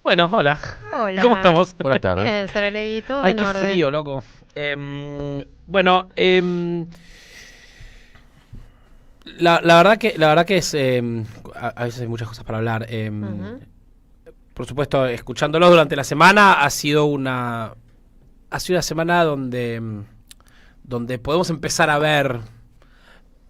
Bueno, hola. ¿Cómo Hola. estamos? Buenas tardes. Bien, Saralevito, Ay, en qué orden. frío, loco. Bueno, la verdad que es, a veces hay muchas cosas para hablar. Ujú. Por supuesto, escuchándolo durante la semana ha sido una semana donde podemos empezar a ver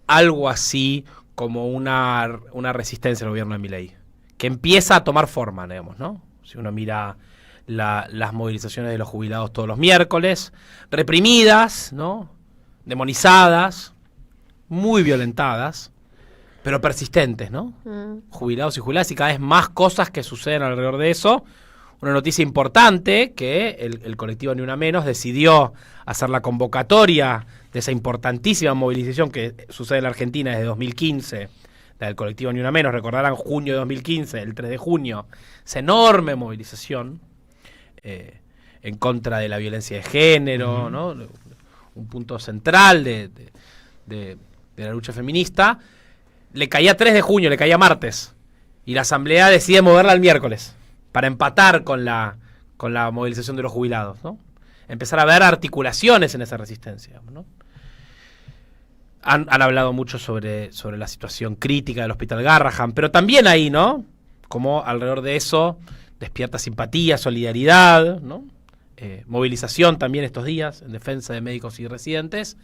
algo así como una resistencia al gobierno de Milei, que empieza a tomar forma, digamos, ¿no? Si uno mira las movilizaciones de los jubilados todos los miércoles, reprimidas, ¿no? Demonizadas, muy violentadas, pero persistentes, ¿no? Mm. Jubilados y jubiladas y cada vez más cosas que suceden alrededor de eso. Una noticia importante que el colectivo Ni Una Menos decidió hacer la convocatoria de esa importantísima movilización que sucede en la Argentina desde 2015, la del colectivo Ni Una Menos, recordarán junio de 2015, el 3 de junio, esa enorme movilización en contra de la violencia de género, ¿no? Un punto central de la lucha feminista. Le caía 3 de junio, le caía martes, y la asamblea decide moverla al miércoles para empatar con la movilización de los jubilados, ¿no? Empezar a ver articulaciones en esa resistencia, ¿no? Han hablado mucho sobre la situación crítica del Hospital Garrahan, pero también ahí, ¿no? Como alrededor de eso despierta simpatía, solidaridad, ¿no? Movilización también estos días en defensa de médicos y residentes.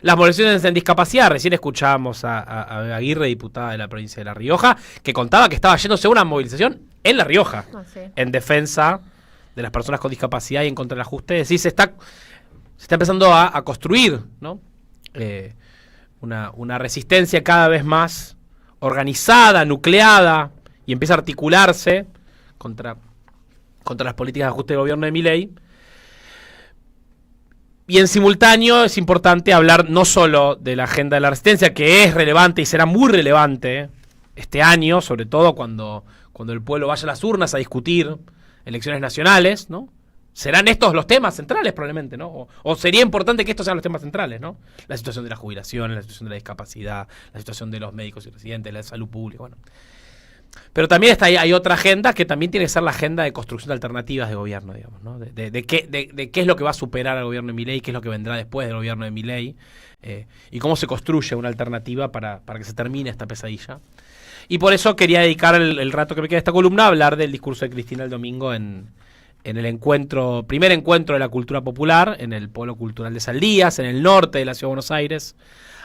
Las movilizaciones en discapacidad, recién escuchábamos a Beba Aguirre, diputada de la provincia de La Rioja, que contaba que estaba yéndose a una movilización en La Rioja, Ah, sí. en defensa de las personas con discapacidad y en contra del ajuste. Es decir, se está empezando a construir, ¿no? Una resistencia cada vez más organizada, nucleada, y empieza a articularse contra las políticas de ajuste del gobierno de Milei. Y en simultáneo es importante hablar no solo de la agenda de la resistencia, que es relevante y será muy relevante este año, sobre todo cuando el pueblo vaya a las urnas a discutir elecciones nacionales, ¿no? Serán estos los temas centrales probablemente, ¿no? O sería importante que estos sean los temas centrales, ¿no? La situación de la jubilación, la situación de la discapacidad, la situación de los médicos y residentes, la salud pública, bueno. Pero también hay otra agenda que también tiene que ser la agenda de construcción de alternativas de gobierno, digamos, ¿no? De qué es lo que va a superar al gobierno de Milei, qué es lo que vendrá después del gobierno de Milei, y cómo se construye una alternativa para que se termine esta pesadilla. Y por eso quería dedicar el rato que me queda de esta columna a hablar del discurso de Cristina el domingo en el primer encuentro de la cultura popular, en el Polo Cultural de Saldías, en el norte de la Ciudad de Buenos Aires,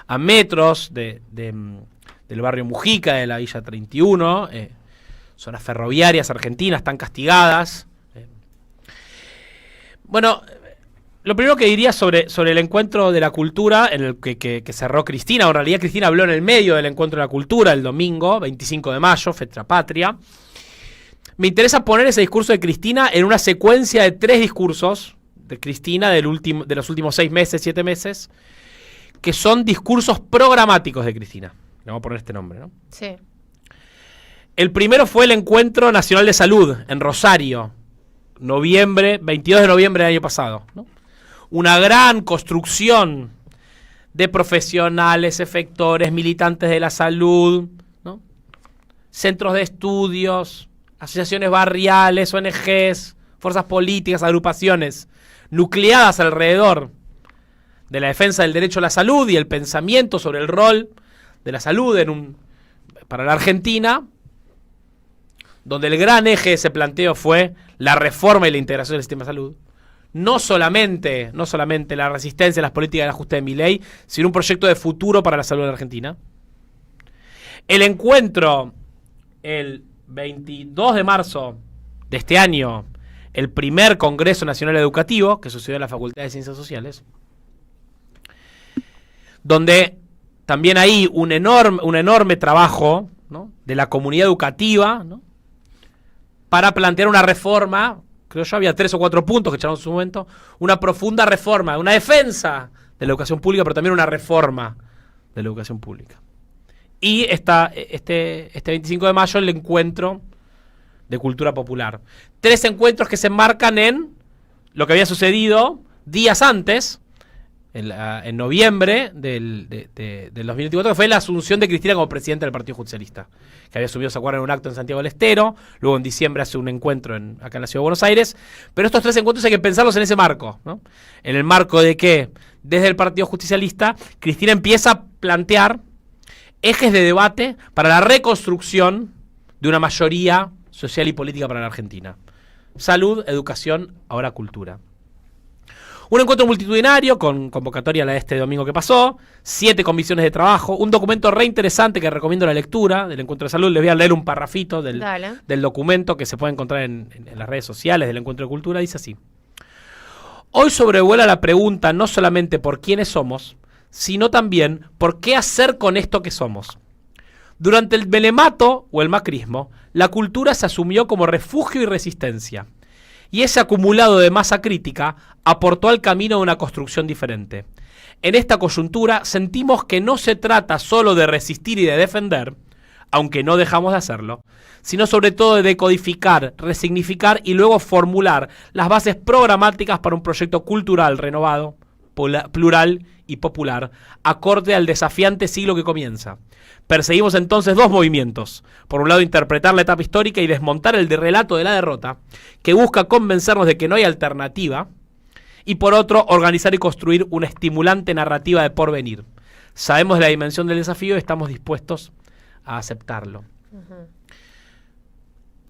a metros del barrio Mujica, de la Villa 31, zonas ferroviarias argentinas tan castigadas. Bueno, lo primero que diría sobre el encuentro de la cultura en el que cerró Cristina, o en realidad Cristina habló en el medio del encuentro de la cultura el domingo, 25 de mayo, Fecha Patria. Me interesa poner ese discurso de Cristina en una secuencia de 3 discursos de Cristina de los últimos 6 meses, 7 meses, que son discursos programáticos de Cristina. Le vamos a poner este nombre, ¿no? Sí. El primero fue el Encuentro Nacional de Salud en Rosario, 22 de noviembre del año pasado, ¿no? Una gran construcción de profesionales, efectores, militantes de la salud, ¿no? Centros de estudios, asociaciones barriales, ONGs, fuerzas políticas, agrupaciones, nucleadas alrededor de la defensa del derecho a la salud y el pensamiento sobre el rol de la salud para la Argentina, donde el gran eje de ese planteo fue la reforma y la integración del sistema de salud. No solamente la resistencia a las políticas del ajuste de Milei, sino un proyecto de futuro para la salud de la Argentina. El encuentro, el 22 de marzo de este año, el primer Congreso Nacional Educativo, que sucedió en la Facultad de Ciencias Sociales, donde también hay un enorme trabajo, ¿no?, de la comunidad educativa, ¿no?, para plantear una reforma. Creo yo había 3 o 4 puntos que echamos en su momento. Una profunda reforma, una defensa de la educación pública, pero también una reforma de la educación pública. Y este 25 de mayo el encuentro de cultura popular. 3 encuentros que se enmarcan en lo que había sucedido días antes, en noviembre del 2024, que fue la asunción de Cristina como presidenta del Partido Justicialista, que había asumido, se acuerdan, en un acto en Santiago del Estero, luego en diciembre hace un encuentro acá en la Ciudad de Buenos Aires, pero estos 3 encuentros hay que pensarlos en ese marco, ¿no? En el marco de que, desde el Partido Justicialista, Cristina empieza a plantear ejes de debate para la reconstrucción de una mayoría social y política para la Argentina. Salud, educación, ahora cultura. Un encuentro multitudinario con convocatoria la de este domingo que pasó, 7 comisiones de trabajo, un documento re interesante que recomiendo la lectura del encuentro de salud. Les voy a leer un parrafito del documento que se puede encontrar en las redes sociales del encuentro de cultura. Dice así: hoy sobrevuela la pregunta no solamente por quiénes somos, sino también por qué hacer con esto que somos. Durante el belemato o el macrismo, la cultura se asumió como refugio y resistencia. Y ese acumulado de masa crítica aportó al camino de una construcción diferente. En esta coyuntura sentimos que no se trata solo de resistir y de defender, aunque no dejamos de hacerlo, sino sobre todo de decodificar, resignificar y luego formular las bases programáticas para un proyecto cultural renovado, plural y popular, acorde al desafiante siglo que comienza. Perseguimos entonces 2 movimientos. Por un lado, interpretar la etapa histórica y desmontar el relato de la derrota, que busca convencernos de que no hay alternativa, y por otro, organizar y construir una estimulante narrativa de porvenir. Sabemos la dimensión del desafío y estamos dispuestos a aceptarlo.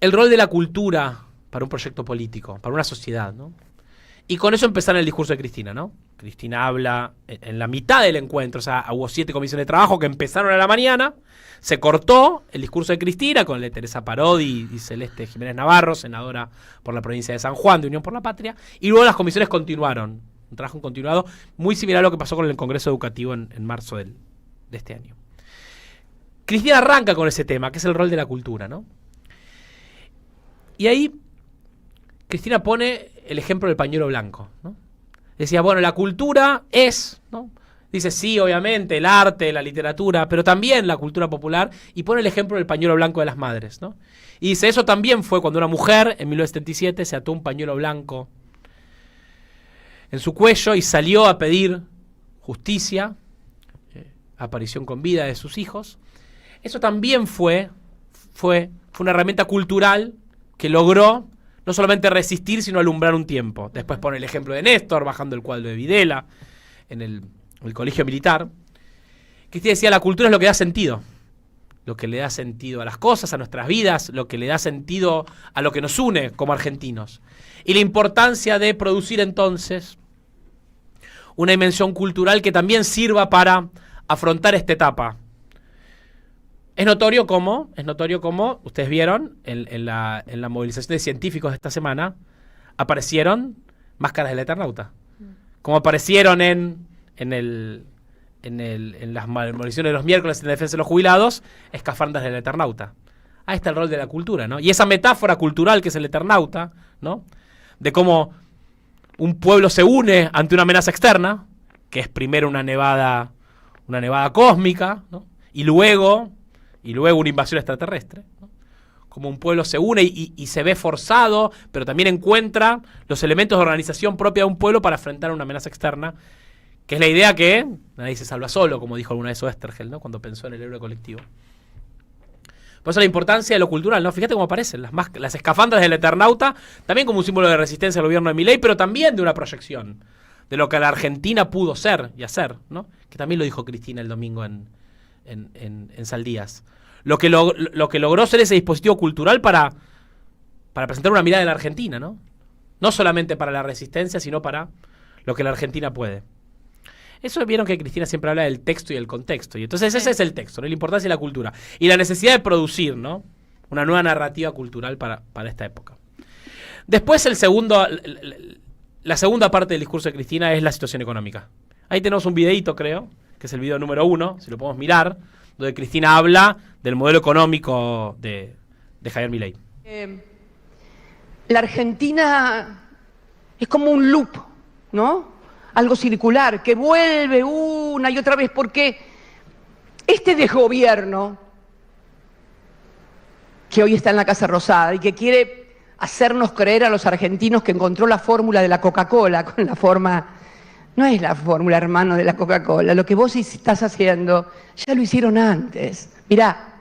El rol de la cultura para un proyecto político, para una sociedad, ¿no? Y con eso empezaron el discurso de Cristina, ¿no? Cristina habla en la mitad del encuentro, o sea, hubo 7 comisiones de trabajo que empezaron a la mañana, se cortó el discurso de Cristina con Teresa Parodi y Celeste Jiménez Navarro, senadora por la provincia de San Juan, de Unión por la Patria, y luego las comisiones continuaron, un trabajo continuado, muy similar a lo que pasó con el Congreso Educativo en marzo de este año. Cristina arranca con ese tema, que es el rol de la cultura, ¿no? Y ahí Cristina pone el ejemplo del pañuelo blanco, ¿no? Decía, bueno, la cultura es, ¿no? Dice, sí, obviamente, el arte, la literatura, pero también la cultura popular, y pone el ejemplo del pañuelo blanco de las madres, ¿no? Y dice, eso también fue cuando una mujer, en 1977, se ató un pañuelo blanco en su cuello y salió a pedir justicia, aparición con vida de sus hijos. Eso también fue una herramienta cultural que logró no solamente resistir, sino alumbrar un tiempo. Después pone el ejemplo de Néstor, bajando el cuadro de Videla, en el colegio militar. Cristina decía, la cultura es lo que da sentido. Lo que le da sentido a las cosas, a nuestras vidas, lo que le da sentido a lo que nos une como argentinos. Y la importancia de producir entonces una dimensión cultural que también sirva para afrontar esta etapa. Es notorio cómo, ustedes vieron, en la movilización de científicos de esta semana, aparecieron máscaras del Eternauta. Como aparecieron en las movilizaciones de los miércoles en la defensa de los jubilados, escafandas del Eternauta. Ahí está el rol de la cultura, ¿no? Y esa metáfora cultural que es el Eternauta, ¿no? De cómo un pueblo se une ante una amenaza externa, que es primero una nevada cósmica, ¿no? Y luego una invasión extraterrestre, ¿no? Como un pueblo se une y se ve forzado, pero también encuentra los elementos de organización propia de un pueblo para enfrentar una amenaza externa, que es la idea que nadie se salva solo, como dijo alguna vez Oesterheld, ¿no? Cuando pensó en el héroe colectivo. Por eso la importancia de lo cultural, ¿no? Fíjate cómo aparecen las escafandras del Eternauta, también como un símbolo de resistencia al gobierno de Milei, pero también de una proyección de lo que la Argentina pudo ser y hacer, ¿no? Que también lo dijo Cristina el domingo en Saldías. Lo que logró ser ese dispositivo cultural para presentar una mirada de la Argentina, ¿no? No solamente para la resistencia, sino para lo que la Argentina puede. Eso vieron que Cristina siempre habla del texto y el contexto. Y entonces ese es el texto, ¿no? La importancia de la cultura. Y la necesidad de producir, ¿no? Una nueva narrativa cultural para esta época. Después la segunda parte del discurso de Cristina es la situación económica. Ahí tenemos un videíto, creo, que es el video número 1, si lo podemos mirar, donde Cristina habla del modelo económico de Javier Milei. La Argentina es como un loop, ¿no? Algo circular, que vuelve una y otra vez, porque este desgobierno que hoy está en la Casa Rosada y que quiere hacernos creer a los argentinos que encontró la fórmula de la Coca-Cola, con la forma... No es la fórmula, hermano, de la Coca-Cola. Lo que vos estás haciendo, ya lo hicieron antes. Mirá,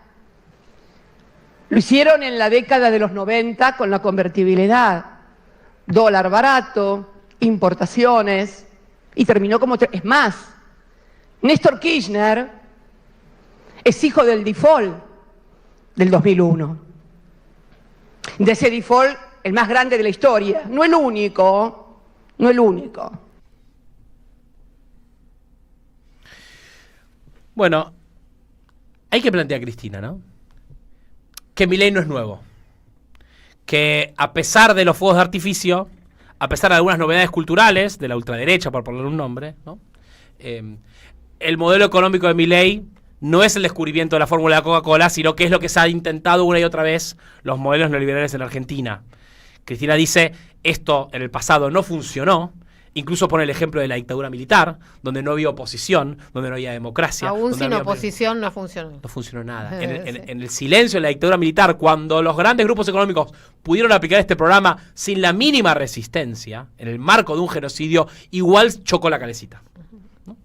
lo hicieron en la década de los 90 con la convertibilidad. Dólar barato, importaciones, y terminó como... Es más, Néstor Kirchner es hijo del default del 2001. De ese default, el más grande de la historia. No el único, no el único. Bueno, hay que plantear a Cristina, ¿no? Que Milei no es nuevo. Que a pesar de los fuegos de artificio, a pesar de algunas novedades culturales, de la ultraderecha, por ponerle un nombre, ¿no? El modelo económico de Milei no es el descubrimiento de la fórmula de Coca-Cola, sino que es lo que se ha intentado una y otra vez los modelos neoliberales en la Argentina. Cristina dice, esto en el pasado no funcionó. Incluso pone el ejemplo de la dictadura militar, donde no había oposición, donde no había democracia. Aún sin oposición no funcionó. No funcionó nada. En el silencio de la dictadura militar, cuando los grandes grupos económicos pudieron aplicar este programa sin la mínima resistencia, en el marco de un genocidio, igual chocó la calecita, ¿no?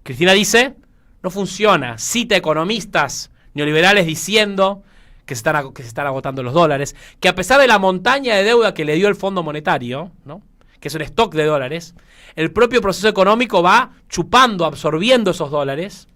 Cristina dice, no funciona. Cita economistas neoliberales diciendo que se están agotando los dólares, que a pesar de la montaña de deuda que le dio el Fondo Monetario, ¿no?, que es un stock de dólares, el propio proceso económico va chupando, absorbiendo esos dólares,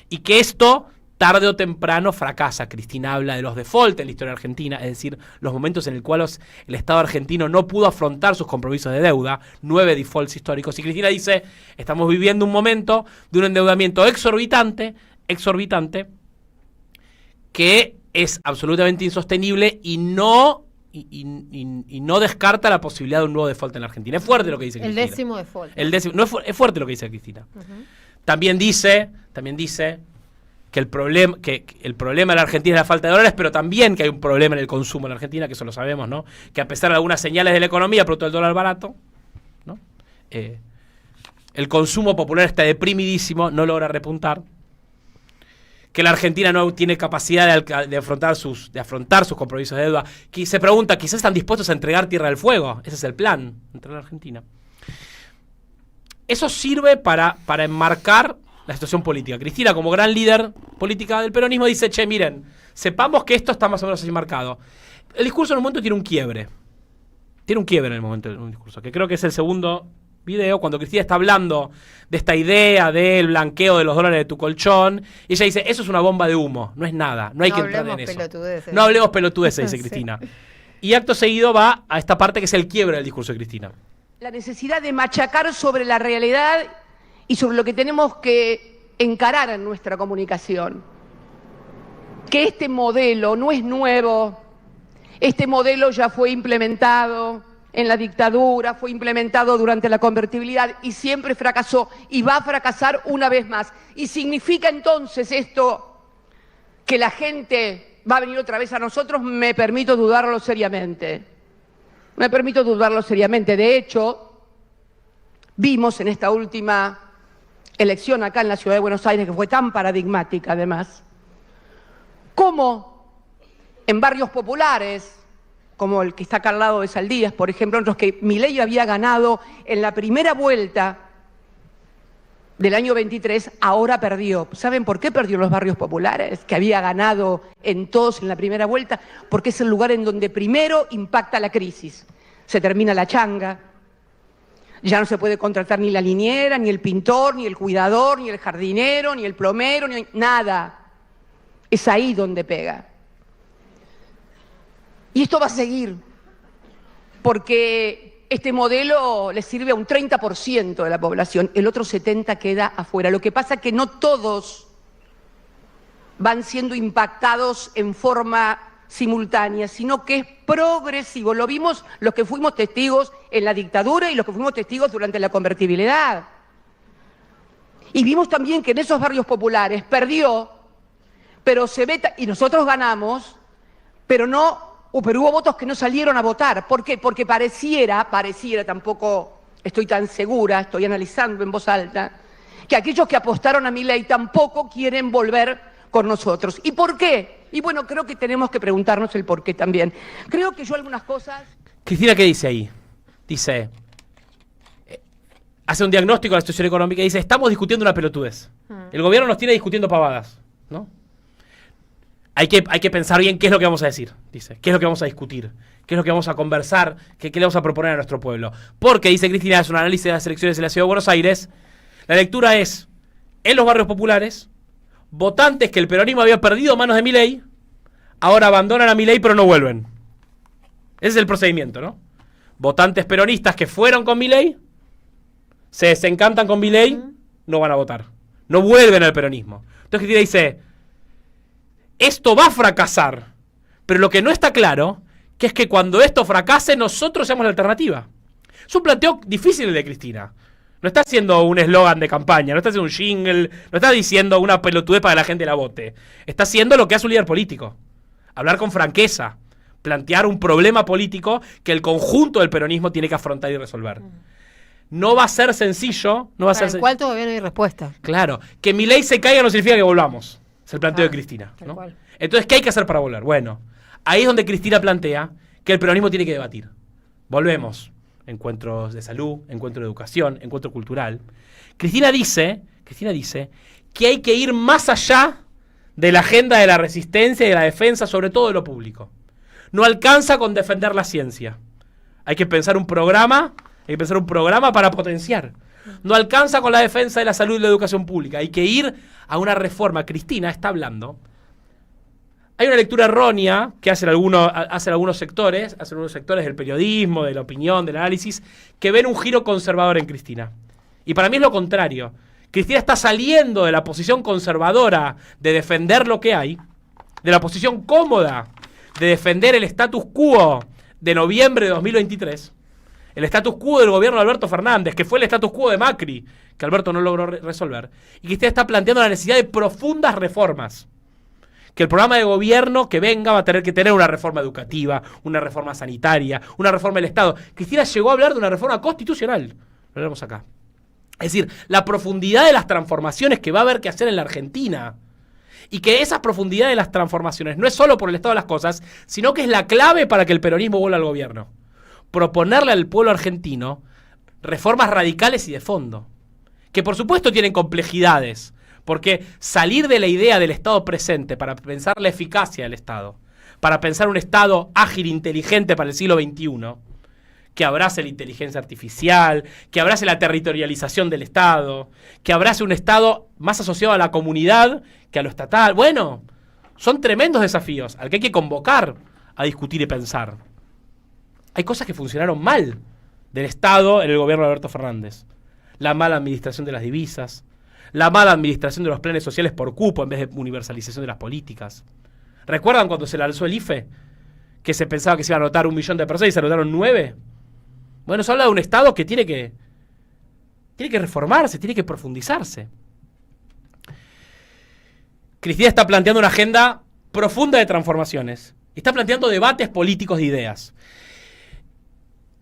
y que esto tarde o temprano fracasa. Cristina habla de los default en la historia argentina, es decir, los momentos en los cuales el Estado argentino no pudo afrontar sus compromisos de deuda, 9 defaults históricos, y Cristina dice, estamos viviendo un momento de un endeudamiento exorbitante, que es absolutamente insostenible y no descarta la posibilidad de un nuevo default en la Argentina. Es fuerte lo que dice Cristina. El décimo default. Es fuerte lo que dice Cristina. También dice que el problema de la Argentina es la falta de dólares, pero también que hay un problema en el consumo en la Argentina, que eso lo sabemos, ¿no? Que a pesar de algunas señales de la economía, producto del dólar barato, ¿no?, el consumo popular está deprimidísimo, no logra repuntar. Que la Argentina no tiene capacidad de afrontar sus compromisos de deuda. Que se pregunta, quizás están dispuestos a entregar Tierra del Fuego. Ese es el plan entre la Argentina. Eso sirve para enmarcar la situación política. Cristina, como gran líder política del peronismo, dice, che, miren, sepamos que esto está más o menos así marcado. El discurso en un momento tiene un quiebre. Tiene un quiebre en el momento de un discurso, que creo que es el segundo video, cuando Cristina está hablando de esta idea del blanqueo de los dólares de tu colchón, y ella dice, eso es una bomba de humo, no es nada, no hay que entrar en eso. No hablemos pelotudeces, dice Cristina. Y acto seguido va a esta parte que es el quiebre del discurso de Cristina. La necesidad de machacar sobre la realidad y sobre lo que tenemos que encarar en nuestra comunicación. Que este modelo no es nuevo, este modelo ya fue implementado en la dictadura, fue implementado durante la convertibilidad y siempre fracasó y va a fracasar una vez más. Y significa entonces esto que la gente va a venir otra vez a nosotros, me permito dudarlo seriamente. Me permito dudarlo seriamente. De hecho, vimos en esta última elección acá en la ciudad de Buenos Aires, que fue tan paradigmática además, cómo en barrios populares, como el que está acá al lado de Saldías, por ejemplo, en los que Milei había ganado en la primera vuelta del año 23, ahora perdió. ¿Saben por qué perdió en los barrios populares? Que había ganado en todos en la primera vuelta, porque es el lugar en donde primero impacta la crisis. Se termina la changa, ya no se puede contratar ni la liniera, ni el pintor, ni el cuidador, ni el jardinero, ni el plomero, ni nada. Es ahí donde pega. Y esto va a seguir, porque este modelo le sirve a un 30% de la población, el otro 70% queda afuera. Lo que pasa es que no todos van siendo impactados en forma simultánea, sino que es progresivo. Lo vimos los que fuimos testigos en la dictadura y los que fuimos testigos durante la convertibilidad. Y vimos también que en esos barrios populares perdió, pero y nosotros ganamos, pero hubo votos que no salieron a votar. ¿Por qué? Porque pareciera, tampoco estoy tan segura, estoy analizando en voz alta, que aquellos que apostaron a Milei tampoco quieren volver con nosotros. ¿Y por qué? Y bueno, creo que tenemos que preguntarnos el por qué también. Creo que yo algunas cosas... Cristina, ¿qué dice ahí? Dice, hace un diagnóstico de la situación económica y dice, estamos discutiendo una pelotudez. El gobierno nos tiene discutiendo pavadas, ¿no? Hay que pensar bien qué es lo que vamos a decir, dice. ¿Qué es lo que vamos a discutir? ¿Qué es lo que vamos a conversar? ¿Qué le vamos a proponer a nuestro pueblo? Porque, dice Cristina, es un análisis de las elecciones en la Ciudad de Buenos Aires. La lectura es, en los barrios populares, votantes que el peronismo había perdido a manos de Milei, ahora abandonan a Milei pero no vuelven. Ese es el procedimiento, ¿no? Votantes peronistas que fueron con Milei, se desencantan con Milei, no van a votar. No vuelven al peronismo. Entonces Cristina dice, esto va a fracasar, pero lo que no está claro, que es que cuando esto fracase, nosotros seamos la alternativa. Es un planteo difícil el de Cristina. No está haciendo un eslogan de campaña, no está haciendo un jingle, no está diciendo una pelotudez para que la gente la vote. Está haciendo lo que hace un líder político. Hablar con franqueza, plantear un problema político que el conjunto del peronismo tiene que afrontar y resolver. No va a ser sencillo, no va a ser Para el cual todavía no hay respuesta. Claro, que Milei se caiga no significa que volvamos. Es el planteo de Cristina, ¿no? Cual. Entonces, ¿qué hay que hacer para volver? Bueno, ahí es donde Cristina plantea que el peronismo tiene que debatir. Volvemos. Encuentros de salud, encuentro de educación, encuentro cultural. Cristina dice que hay que ir más allá de la agenda de la resistencia y de la defensa, sobre todo de lo público. No alcanza con defender la ciencia. Hay que pensar un programa para potenciar. No alcanza con la defensa de la salud y la educación pública. Hay que ir a una reforma. Cristina está hablando. Hay una lectura errónea que hacen algunos sectores del periodismo, de la opinión, del análisis, que ven un giro conservador en Cristina. Y para mí es lo contrario. Cristina está saliendo de la posición conservadora de defender lo que hay, de la posición cómoda de defender el status quo de noviembre de 2023, el status quo del gobierno de Alberto Fernández, que fue el status quo de Macri, que Alberto no logró resolver. Y Cristina está planteando la necesidad de profundas reformas. Que el programa de gobierno que venga va a tener que tener una reforma educativa, una reforma sanitaria, una reforma del Estado. Cristina llegó a hablar de una reforma constitucional. Lo vemos acá. Es decir, la profundidad de las transformaciones que va a haber que hacer en la Argentina. Y que esa profundidad de las transformaciones no es solo por el estado de las cosas, sino que es la clave para que el peronismo vuelva al gobierno. Proponerle al pueblo argentino reformas radicales y de fondo. Que por supuesto tienen complejidades. Porque salir de la idea del Estado presente para pensar la eficacia del Estado, para pensar un Estado ágil, inteligente para el siglo XXI, que abrace la inteligencia artificial, que abrace la territorialización del Estado, que abrace un Estado más asociado a la comunidad que a lo estatal. Bueno, son tremendos desafíos al que hay que convocar a discutir y pensar. Hay cosas que funcionaron mal del Estado en el gobierno de Alberto Fernández. La mala administración de las divisas, la mala administración de los planes sociales por cupo en vez de universalización de las políticas. ¿Recuerdan cuando se lanzó el IFE? Que se pensaba que se iba a anotar 1 millón de personas y se anotaron 9. Bueno, se habla de un Estado que tiene que reformarse, tiene que profundizarse. Cristina está planteando una agenda profunda de transformaciones. Está planteando debates políticos de ideas.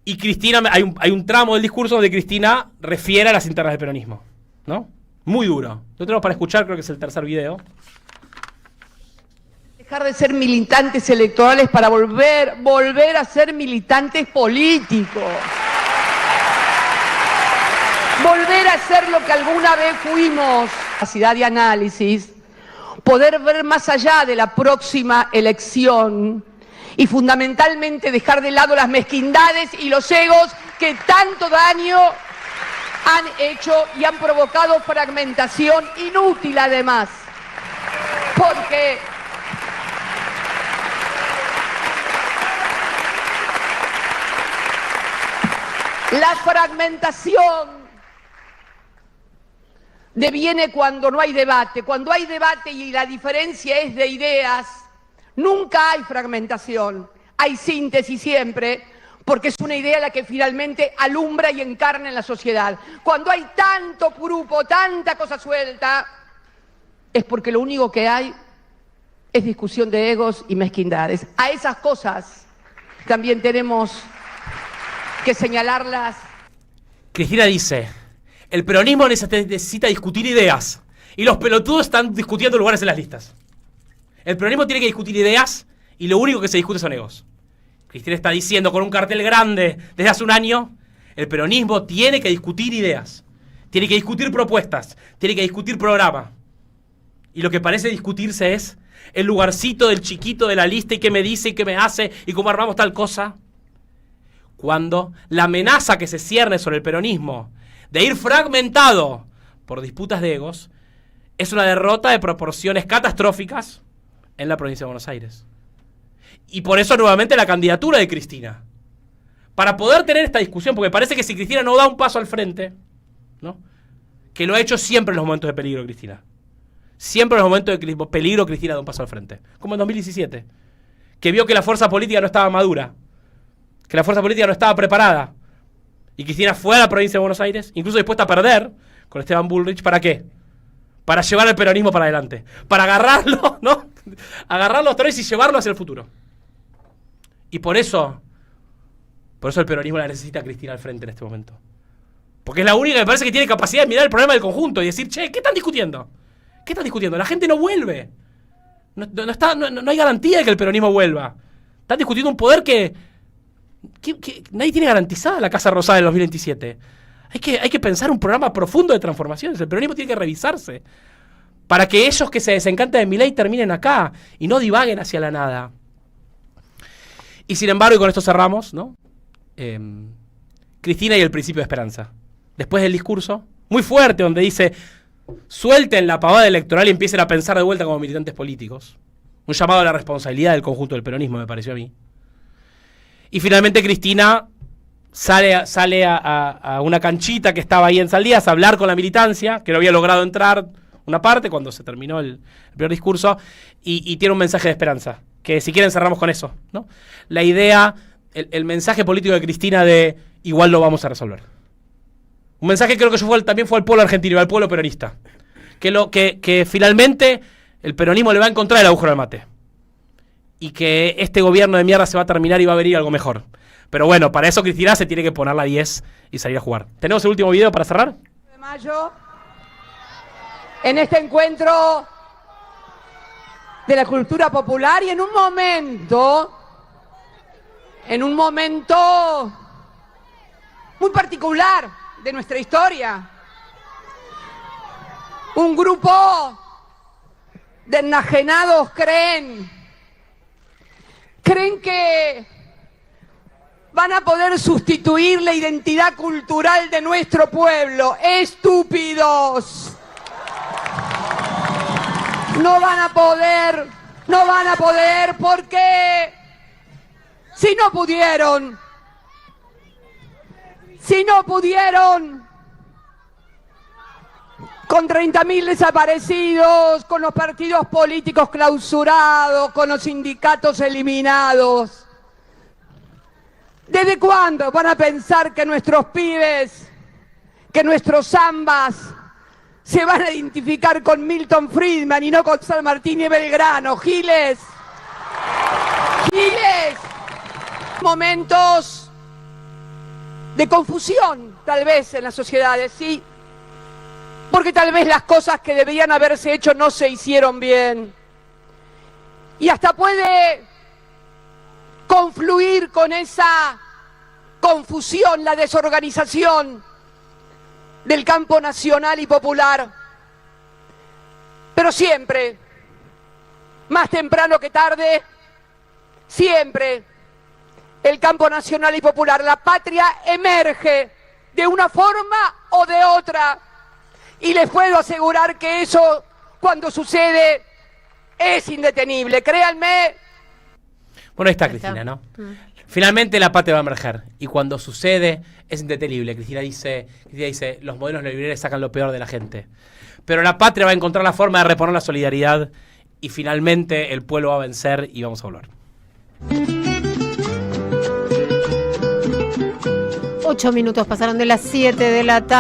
Y Cristina, hay un tramo del discurso donde Cristina refiere a las internas del peronismo, ¿no? Muy duro. Lo tenemos para escuchar, creo que es el tercer video. Dejar de ser militantes electorales para volver a ser militantes políticos. Volver a ser lo que alguna vez fuimos. Capacidad de análisis, poder ver más allá de la próxima elección y fundamentalmente dejar de lado las mezquindades y los egos que tanto daño han hecho y han provocado fragmentación inútil además. Porque la fragmentación deviene cuando no hay debate. Cuando hay debate y la diferencia es de ideas, nunca hay fragmentación. Hay síntesis siempre, porque es una idea la que finalmente alumbra y encarna en la sociedad. Cuando hay tanto grupo, tanta cosa suelta, es porque lo único que hay es discusión de egos y mezquindades. A esas cosas también tenemos que señalarlas. Cristina dice, el peronismo necesita discutir ideas y los pelotudos están discutiendo lugares en las listas. El peronismo tiene que discutir ideas y lo único que se discute son egos. Cristina está diciendo con un cartel grande desde hace un año, el peronismo tiene que discutir ideas, tiene que discutir propuestas, tiene que discutir programa. Y lo que parece discutirse es el lugarcito del chiquito de la lista y qué me dice y qué me hace y cómo armamos tal cosa. Cuando la amenaza que se cierne sobre el peronismo de ir fragmentado por disputas de egos es una derrota de proporciones catastróficas en la provincia de Buenos Aires. Y por eso nuevamente la candidatura de Cristina. Para poder tener esta discusión, porque parece que si Cristina no da un paso al frente, ¿no? Que lo ha hecho siempre en los momentos de peligro Cristina. Siempre en los momentos de peligro Cristina da un paso al frente. Como en 2017. Que vio que la fuerza política no estaba madura. Que la fuerza política no estaba preparada. Y Cristina fue a la provincia de Buenos Aires, incluso dispuesta a perder con Esteban Bullrich. ¿Para qué? Para llevar el peronismo para adelante. Para agarrarlo, ¿no? Agarrarlo otra vez y llevarlo hacia el futuro. Y por eso el peronismo la necesita a Cristina al frente en este momento. Porque es la única que me parece que tiene capacidad de mirar el problema del conjunto y decir, che, ¿qué están discutiendo? ¿Qué están discutiendo? La gente no vuelve. No hay garantía de que el peronismo vuelva. Están discutiendo un poder que nadie tiene garantizada la Casa Rosada del 2027. Hay que pensar un programa profundo de transformaciones. El peronismo tiene que revisarse. Para que ellos que se desencantan de Milei terminen acá y no divaguen hacia la nada. Y sin embargo, y con esto cerramos, ¿no? Cristina y el principio de esperanza. Después del discurso, muy fuerte, donde dice, suelten la pavada electoral y empiecen a pensar de vuelta como militantes políticos. Un llamado a la responsabilidad del conjunto del peronismo, me pareció a mí. Y finalmente Cristina sale a una canchita que estaba ahí en Saldías a hablar con la militancia, que no había logrado entrar una parte cuando se terminó el primer discurso, y tiene un mensaje de esperanza, que si quieren cerramos con eso, ¿no? La idea, el mensaje político de Cristina de igual lo vamos a resolver. Un mensaje que creo que también fue al pueblo argentino, al pueblo peronista. Que finalmente el peronismo le va a encontrar el agujero al mate. Y que este gobierno de mierda se va a terminar y va a venir algo mejor. Pero bueno, para eso Cristina se tiene que poner la 10 y salir a jugar. ¿Tenemos el último video para cerrar? De mayo, en este encuentro de la cultura popular y en un momento muy particular de nuestra historia. Un grupo de enajenados creen que van a poder sustituir la identidad cultural de nuestro pueblo. ¡Estúpidos! No van a poder porque si no pudieron con 30.000 desaparecidos, con los partidos políticos clausurados, con los sindicatos eliminados. ¿Desde cuándo van a pensar que nuestros pibes, que nuestros zambas se van a identificar con Milton Friedman y no con San Martín y Belgrano? ¡Giles! ¡Giles! Momentos de confusión, tal vez, en las sociedades, sí. Porque tal vez las cosas que debían haberse hecho no se hicieron bien. Y hasta puede confluir con esa confusión, la desorganización del campo nacional y popular. Pero siempre, más temprano que tarde, siempre el campo nacional y popular, la patria emerge de una forma o de otra. Y les puedo asegurar que eso, cuando sucede, es indetenible. Créanme. Bueno, ahí está Cristina, ¿no? Finalmente la patria va a emerger. Y cuando sucede, es indetenible. Cristina dice, los modelos neoliberales sacan lo peor de la gente. Pero la patria va a encontrar la forma de reponer la solidaridad. Y finalmente el pueblo va a vencer y vamos a volver. 8 minutos pasaron de las 7 de la tarde.